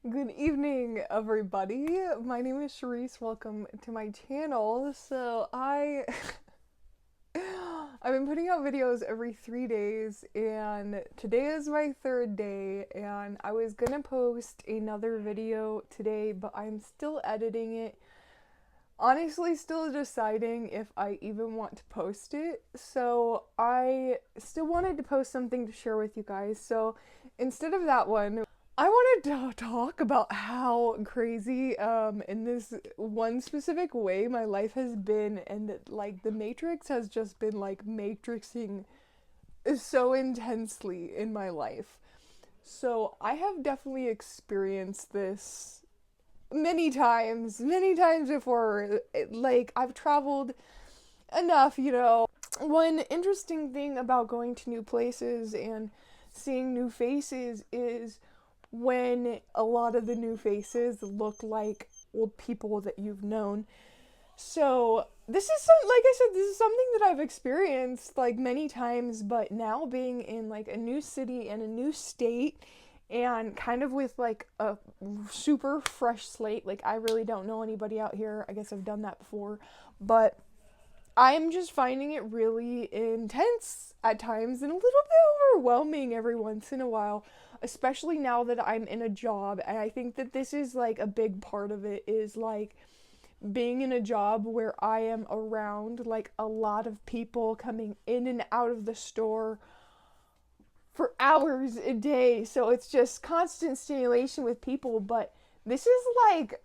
Good evening, everybody. My name is Cherisse. Welcome to my channel. I've been putting out videos every 3 days, and today is my third day, and I was gonna post another video today, but I'm still editing it. Honestly, still deciding if I even want to post it. So I still wanted to post something to share with you guys. So instead of that one, I wanted to talk about how crazy, in this one specific way, my life has been, and that, like, the Matrix has just been, like, matrixing so intensely in my life. So I have definitely experienced this many times before. Like, I've traveled enough, you know. One interesting thing about going to new places and seeing new faces is when a lot of the new faces look like old people that you've known. So like I said, this is something that I've experienced like many times, but now being in like a new city and a new state and kind of with like a super fresh slate, like I really don't know anybody out here. I guess I've done that before, but I'm just finding it really intense at times and a little bit overwhelming every once in a while, especially now that I'm in a job. And I think that this is like a big part of it, is like being in a job where I am around like a lot of people coming in and out of the store for hours a day. So it's just constant stimulation with people. But this is like,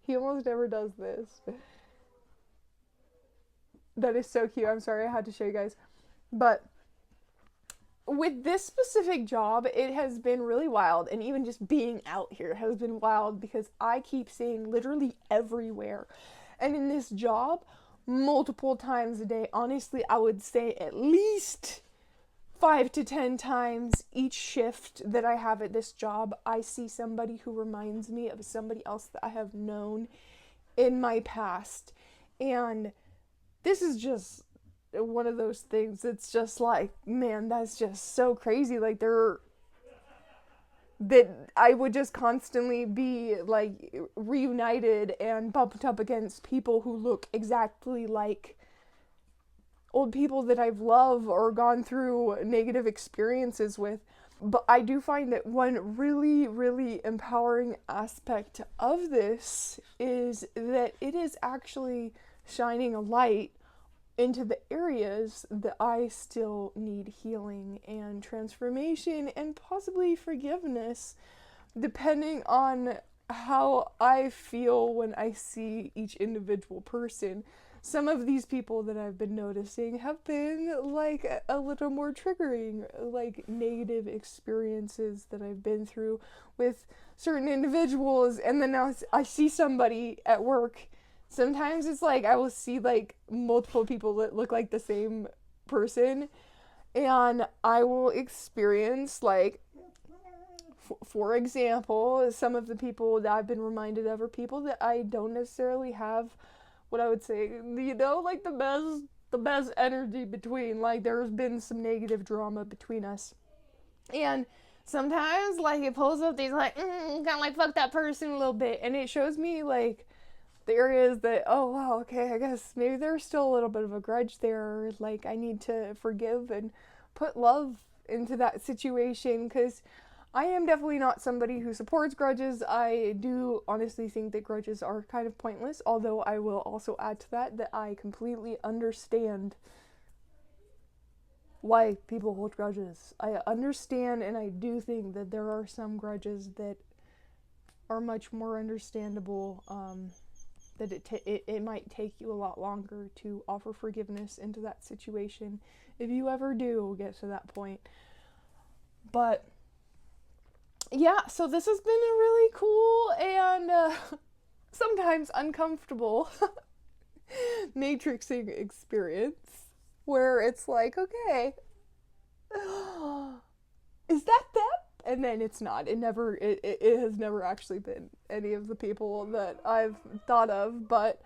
he almost never does this. That is so cute. I'm sorry I had to show you guys. But with this specific job, it has been really wild. And even just being out here has been wild because I keep seeing literally everywhere. And in this job, multiple times a day, honestly, I would say at least 5 to 10 times each shift that I have at this job, I see somebody who reminds me of somebody else that I have known in my past. And this is just one of those things that's just like, man, that's just so crazy. Like, that I would just constantly be like reunited and bumped up against people who look exactly like old people that I've loved or gone through negative experiences with. But I do find that one really, really empowering aspect of this is that it is actually shining a light into the areas that I still need healing and transformation and possibly forgiveness, depending on how I feel when I see each individual person. Some of these people that I've been noticing have been like a little more triggering, like negative experiences that I've been through with certain individuals. And then now I see somebody at work. Sometimes it's like I will see like multiple people that look like the same person, and I will experience like, for example, some of the people that I've been reminded of are people that I don't necessarily have what I would say, you know, like the best energy between. Like, there's been some negative drama between us. And sometimes like it pulls up these like, kind of like fuck that person a little bit, and it shows me like the areas that, oh wow, okay, I guess maybe there's still a little bit of a grudge there. Like, I need to forgive and put love into that situation, because I am definitely not somebody who supports grudges. I do honestly think that grudges are kind of pointless, although I will also add to that I completely understand why people hold grudges. I understand, and I do think that there are some grudges that are much more understandable, that it might take you a lot longer to offer forgiveness into that situation, if you ever do get to that point. But yeah, so this has been a really cool and sometimes uncomfortable matrixing experience, where it's like, okay, is that them? And then it's not. It has never actually been any of the people that I've thought of. But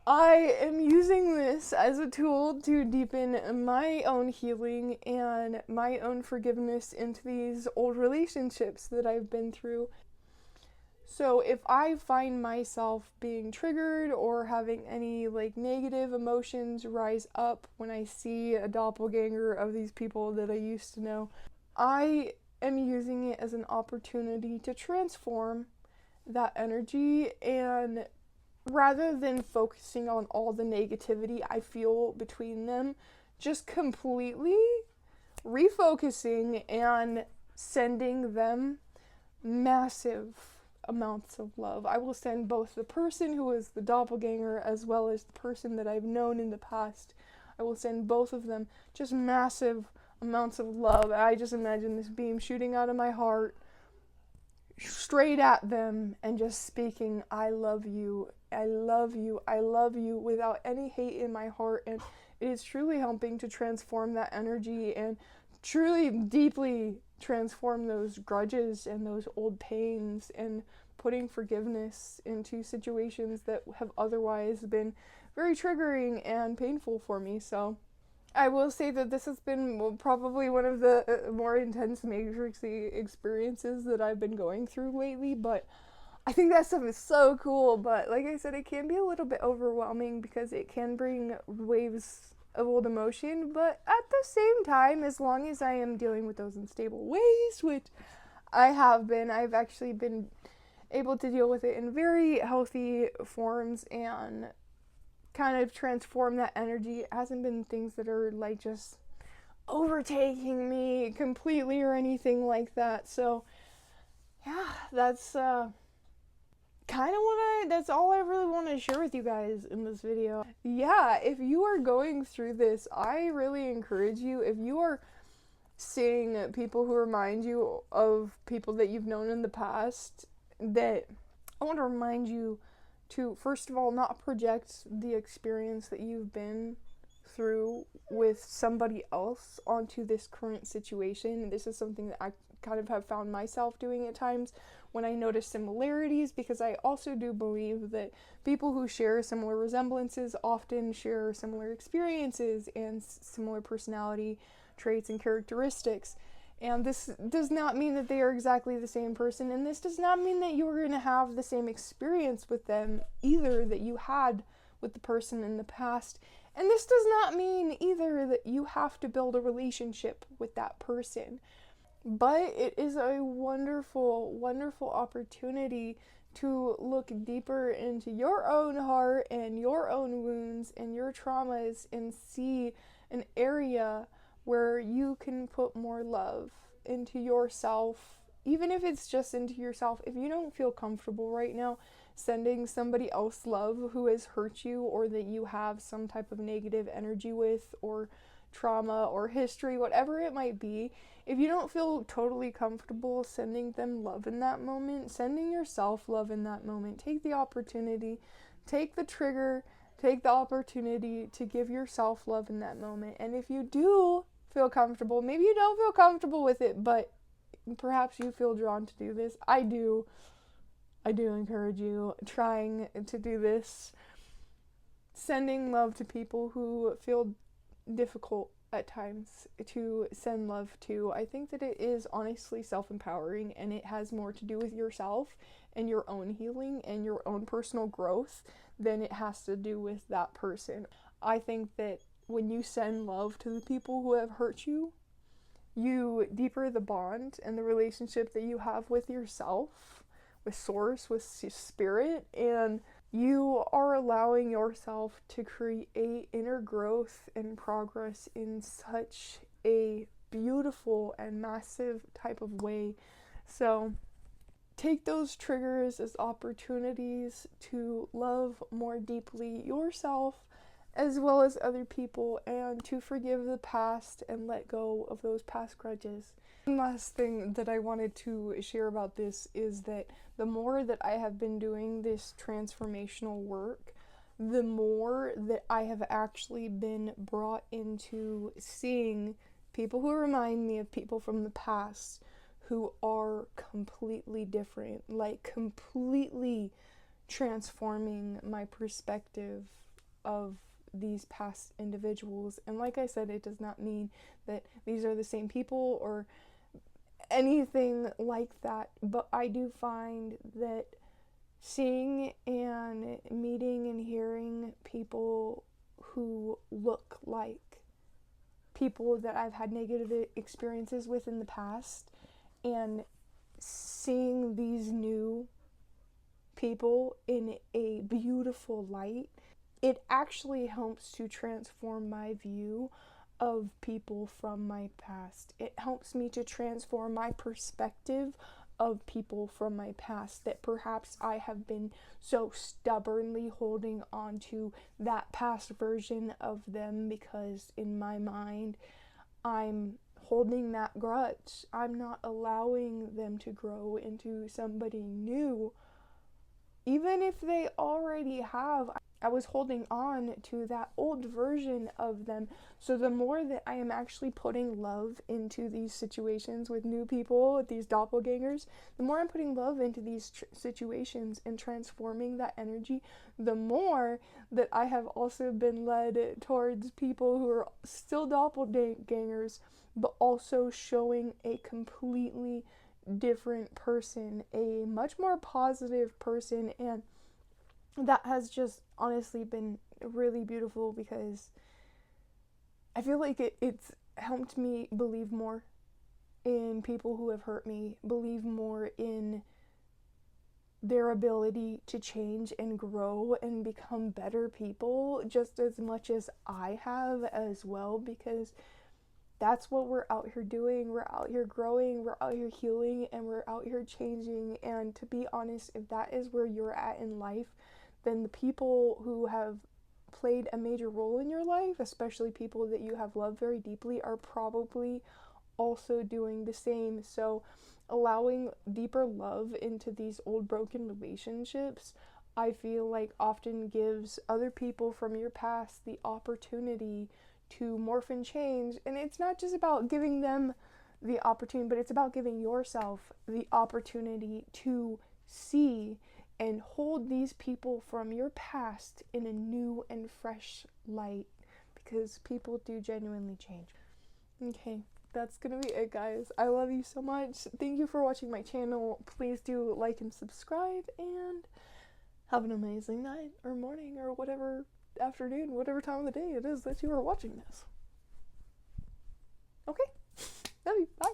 I am using this as a tool to deepen my own healing and my own forgiveness into these old relationships that I've been through. So if I find myself being triggered or having any like negative emotions rise up when I see a doppelganger of these people that I used to know, I am using it as an opportunity to transform that energy, and rather than focusing on all the negativity I feel between them, just completely refocusing and sending them massive amounts of love. I will send both the person who is the doppelganger as well as the person that I've known in the past. I will send both of them just massive amounts of love. I just imagine this beam shooting out of my heart straight at them and just speaking, I love you, I love you, I love you, without any hate in my heart. And it is truly helping to transform that energy and truly deeply transform those grudges and those old pains, and putting forgiveness into situations that have otherwise been very triggering and painful for me. So I will say that this has been probably one of the more intense matrixy experiences that I've been going through lately, but I think that stuff is so cool. But like I said, it can be a little bit overwhelming because it can bring waves of old emotion, but at the same time, as long as I am dealing with those unstable ways, which I have been, I've actually been able to deal with it in very healthy forms and kind of transform that energy. It hasn't been things that are like just overtaking me completely or anything like that. So yeah, that's kind of that's all I really want to share with you guys in this video. Yeah, if you are going through this, I really encourage you, if you are seeing people who remind you of people that you've known in the past, that I want to remind you to, first of all, not project the experience that you've been through with somebody else onto this current situation. This is something that I kind of have found myself doing at times when I notice similarities, because I also do believe that people who share similar resemblances often share similar experiences and similar personality traits and characteristics. And this does not mean that they are exactly the same person, and this does not mean that you're going to have the same experience with them either that you had with the person in the past. And this does not mean either that you have to build a relationship with that person. But it is a wonderful, wonderful opportunity to look deeper into your own heart and your own wounds and your traumas and see an area where you can put more love into yourself, even if it's just into yourself. If you don't feel comfortable right now sending somebody else love who has hurt you, or that you have some type of negative energy with, or trauma or history, whatever it might be, if you don't feel totally comfortable sending them love in that moment, sending yourself love in that moment, take the opportunity, take the trigger, take the opportunity to give yourself love in that moment. And if you do feel comfortable, maybe you don't feel comfortable with it, but perhaps you feel drawn to do this. I do encourage you trying to do this, sending love to people who feel difficult at times to send love to. I think that it is honestly self-empowering, and it has more to do with yourself and your own healing and your own personal growth than it has to do with that person. I think that when you send love to the people who have hurt you, you deeper the bond and the relationship that you have with yourself, with source, with spirit, and you are allowing yourself to create inner growth and progress in such a beautiful and massive type of way. So take those triggers as opportunities to love more deeply yourself as well as other people, and to forgive the past and let go of those past grudges. One last thing that I wanted to share about this is that the more that I have been doing this transformational work, the more that I have actually been brought into seeing people who remind me of people from the past who are completely different, like completely transforming my perspective of these past individuals. And like I said, it does not mean that these are the same people or anything like that, but I do find that seeing and meeting and hearing people who look like people that I've had negative experiences with in the past, and seeing these new people in a beautiful light, it actually helps to transform my view of people from my past. It helps me to transform my perspective of people from my past that perhaps I have been so stubbornly holding on to that past version of them, because in my mind I'm holding that grudge. I'm not allowing them to grow into somebody new, even if they already have. I was holding on to that old version of them. So the more that I am actually putting love into these situations with new people, with these doppelgangers, the more I'm putting love into these situations and transforming that energy, the more that I have also been led towards people who are still doppelgangers, but also showing a completely different person, a much more positive person. And that has just honestly been really beautiful, because I feel like it's helped me believe more in people who have hurt me, believe more in their ability to change and grow and become better people, just as much as I have as well, because that's what we're out here doing. We're out here growing, we're out here healing, and we're out here changing. And to be honest, if that is where you're at in life, then the people who have played a major role in your life, especially people that you have loved very deeply, are probably also doing the same. So allowing deeper love into these old broken relationships, I feel like often gives other people from your past the opportunity to morph and change. And it's not just about giving them the opportunity, but it's about giving yourself the opportunity to see and hold these people from your past in a new and fresh light, because people do genuinely change. Okay, that's gonna be it, guys. I love you so much. Thank you for watching my channel. Please do like and subscribe, and have an amazing night or morning or whatever, afternoon, whatever time of the day it is that you are watching this. Okay, love you. Bye.